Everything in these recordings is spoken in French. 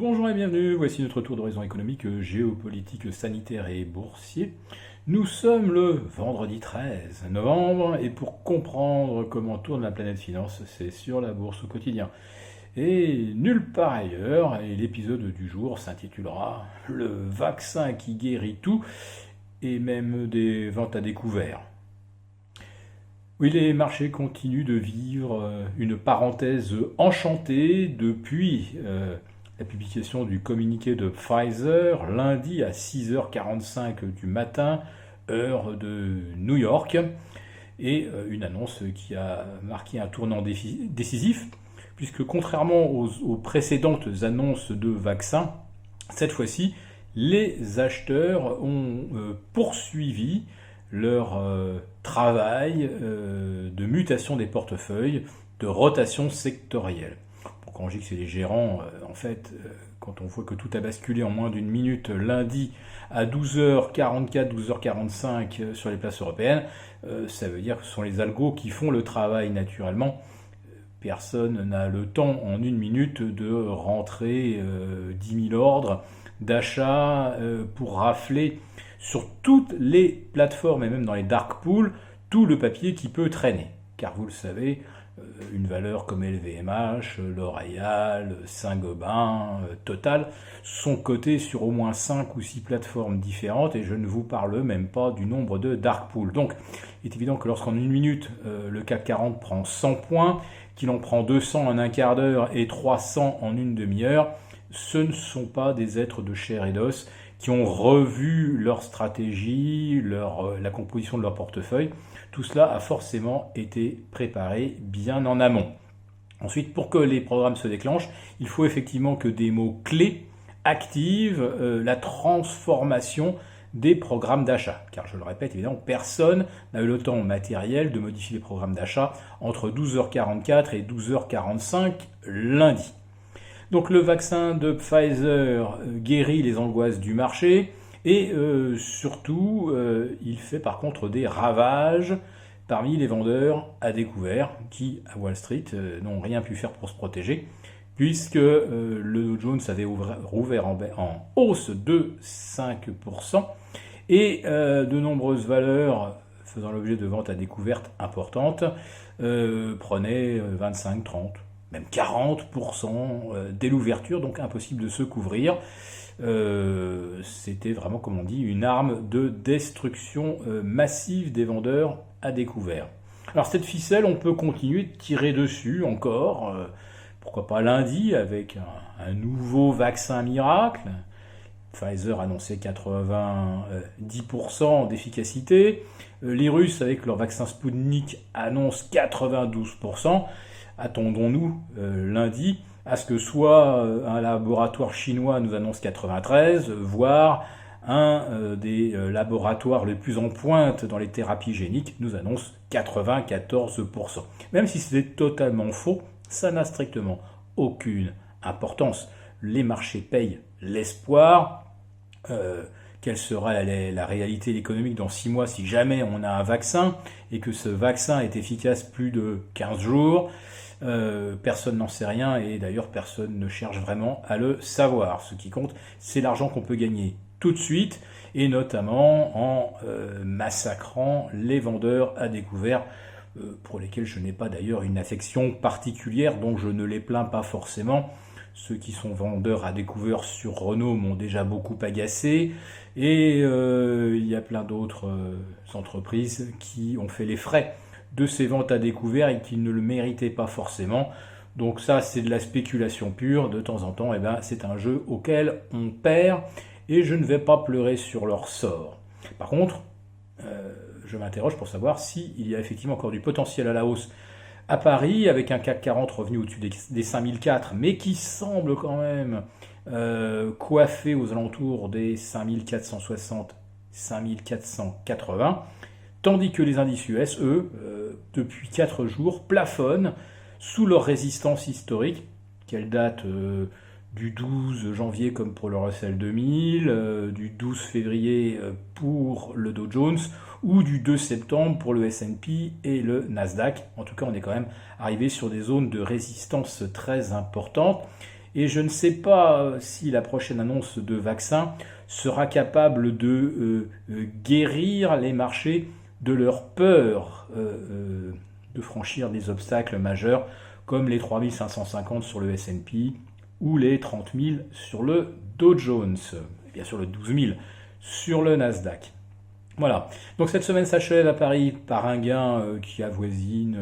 Bonjour et bienvenue, voici notre tour d'horizon économique, géopolitique, sanitaire et boursier. Nous sommes le vendredi 13 novembre et pour comprendre comment tourne la planète finance, c'est sur la bourse au quotidien. Et nulle part ailleurs, et l'épisode du jour s'intitulera Le vaccin qui guérit tout et même des ventes à découvert. Oui, les marchés continuent de vivre une parenthèse enchantée depuis la publication du communiqué de Pfizer lundi à 6h45 du matin, heure de New York, et une annonce qui a marqué un tournant décisif, puisque contrairement aux précédentes annonces de vaccins, cette fois-ci, les acheteurs ont poursuivi leur travail de mutation des portefeuilles, de rotation sectorielle. Bon, quand je dis que c'est les gérants, en fait, quand on voit que tout a basculé en moins d'une minute lundi à 12h44, 12h45 sur les places européennes, ça veut dire que ce sont les algos qui font le travail naturellement. Personne n'a le temps en une minute de rentrer 10 000 ordres d'achat pour rafler sur toutes les plateformes et même dans les dark pools tout le papier qui peut traîner. Car vous le savez, une valeur comme LVMH, L'Oréal, Saint-Gobain, Total sont cotées sur au moins 5 ou 6 plateformes différentes et je ne vous parle même pas du nombre de dark pools. Donc il est évident que lorsqu'en une minute le CAC 40 prend 100 points, qu'il en prend 200 en un quart d'heure et 300 en une demi-heure, ce ne sont pas des êtres de chair et d'os qui ont revu leur stratégie, la composition de leur portefeuille. Tout cela a forcément été préparé bien en amont. Ensuite, pour que les programmes se déclenchent, il faut effectivement que des mots-clés activent la transformation des programmes d'achat. Car je le répète, évidemment, personne n'a eu le temps matériel de modifier les programmes d'achat entre 12h44 et 12h45 lundi. Donc le vaccin de Pfizer guérit les angoisses du marché et surtout il fait par contre des ravages parmi les vendeurs à découvert qui à Wall Street n'ont rien pu faire pour se protéger puisque le Dow Jones avait rouvert en hausse de 5% et de nombreuses valeurs faisant l'objet de ventes à découvert importantes prenaient 25, 30, même 40% dès l'ouverture, donc impossible de se couvrir. C'était vraiment, comme on dit, une arme de destruction massive des vendeurs à découvert. Alors cette ficelle, on peut continuer de tirer dessus encore, pourquoi pas lundi, avec un nouveau vaccin miracle. Pfizer annonçait 90% d'efficacité. Les Russes, avec leur vaccin Sputnik, annoncent 92%. Attendons-nous lundi à ce que soit un laboratoire chinois nous annonce 93, voire un des laboratoires les plus en pointe dans les thérapies géniques nous annonce 94%. Même si c'était totalement faux, ça n'a strictement aucune importance. Les marchés payent l'espoir. Quelle sera la réalité économique dans 6 mois si jamais on a un vaccin et que ce vaccin est efficace plus de 15 jours. Personne n'en sait rien et d'ailleurs personne ne cherche vraiment à le savoir. Ce qui compte, c'est l'argent qu'on peut gagner tout de suite et notamment en massacrant les vendeurs à découvert pour lesquels je n'ai pas d'ailleurs une affection particulière, donc je ne les plains pas forcément. Ceux qui sont vendeurs à découvert sur Renault m'ont déjà beaucoup agacé et il y a plein d'autres entreprises qui ont fait les frais de ces ventes à découvert et qui ne le méritaient pas forcément. Donc ça, c'est de la spéculation pure. De temps en temps, c'est un jeu auquel on perd et je ne vais pas pleurer sur leur sort. Par contre, je m'interroge pour savoir s'il y a effectivement encore du potentiel à la hausse à Paris, avec un CAC 40 revenu au-dessus des 5004, mais qui semble quand même coiffé aux alentours des 5460, 5480. Tandis que les indices US, eux, depuis 4 jours, plafonnent sous leur résistance historique, qu'elle date du 12 janvier comme pour le Russell 2000, du 12 février pour le Dow Jones, ou du 2 septembre pour le S&P et le Nasdaq. En tout cas, on est quand même arrivé sur des zones de résistance très importantes. Et je ne sais pas si la prochaine annonce de vaccin sera capable de guérir les marchés de leur peur de franchir des obstacles majeurs comme les 3550 sur le S&P ou les 30 000 sur le Dow Jones, et bien sûr le 12 000 sur le Nasdaq. Voilà, donc cette semaine s'achève à Paris par un gain qui avoisine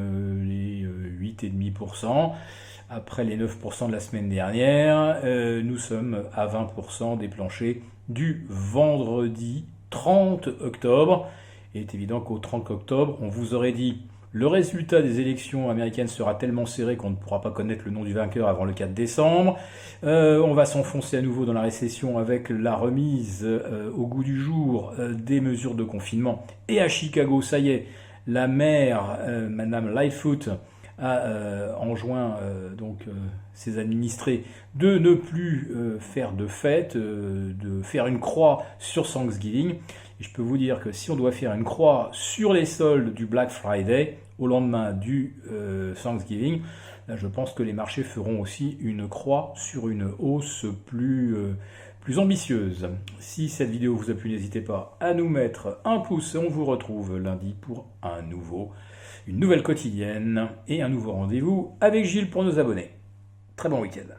les 8,5%. Après les 9% de la semaine dernière, nous sommes à 20% des planchers du vendredi 30 octobre. Il est évident qu'au 30 octobre, on vous aurait dit le résultat des élections américaines sera tellement serré qu'on ne pourra pas connaître le nom du vainqueur avant le 4 décembre. On va s'enfoncer à nouveau dans la récession avec la remise au goût du jour des mesures de confinement. Et à Chicago, ça y est, la maire, Madame Lightfoot, a enjoint ses administrés de ne plus faire de fête, de faire une croix sur Thanksgiving. Et je peux vous dire que si on doit faire une croix sur les soldes du Black Friday au lendemain du Thanksgiving, là je pense que les marchés feront aussi une croix sur une hausse plus ambitieuse. Si cette vidéo vous a plu, n'hésitez pas à nous mettre un pouce et on vous retrouve lundi pour une nouvelle quotidienne et un nouveau rendez-vous avec Gilles pour nos abonnés. Très bon week-end.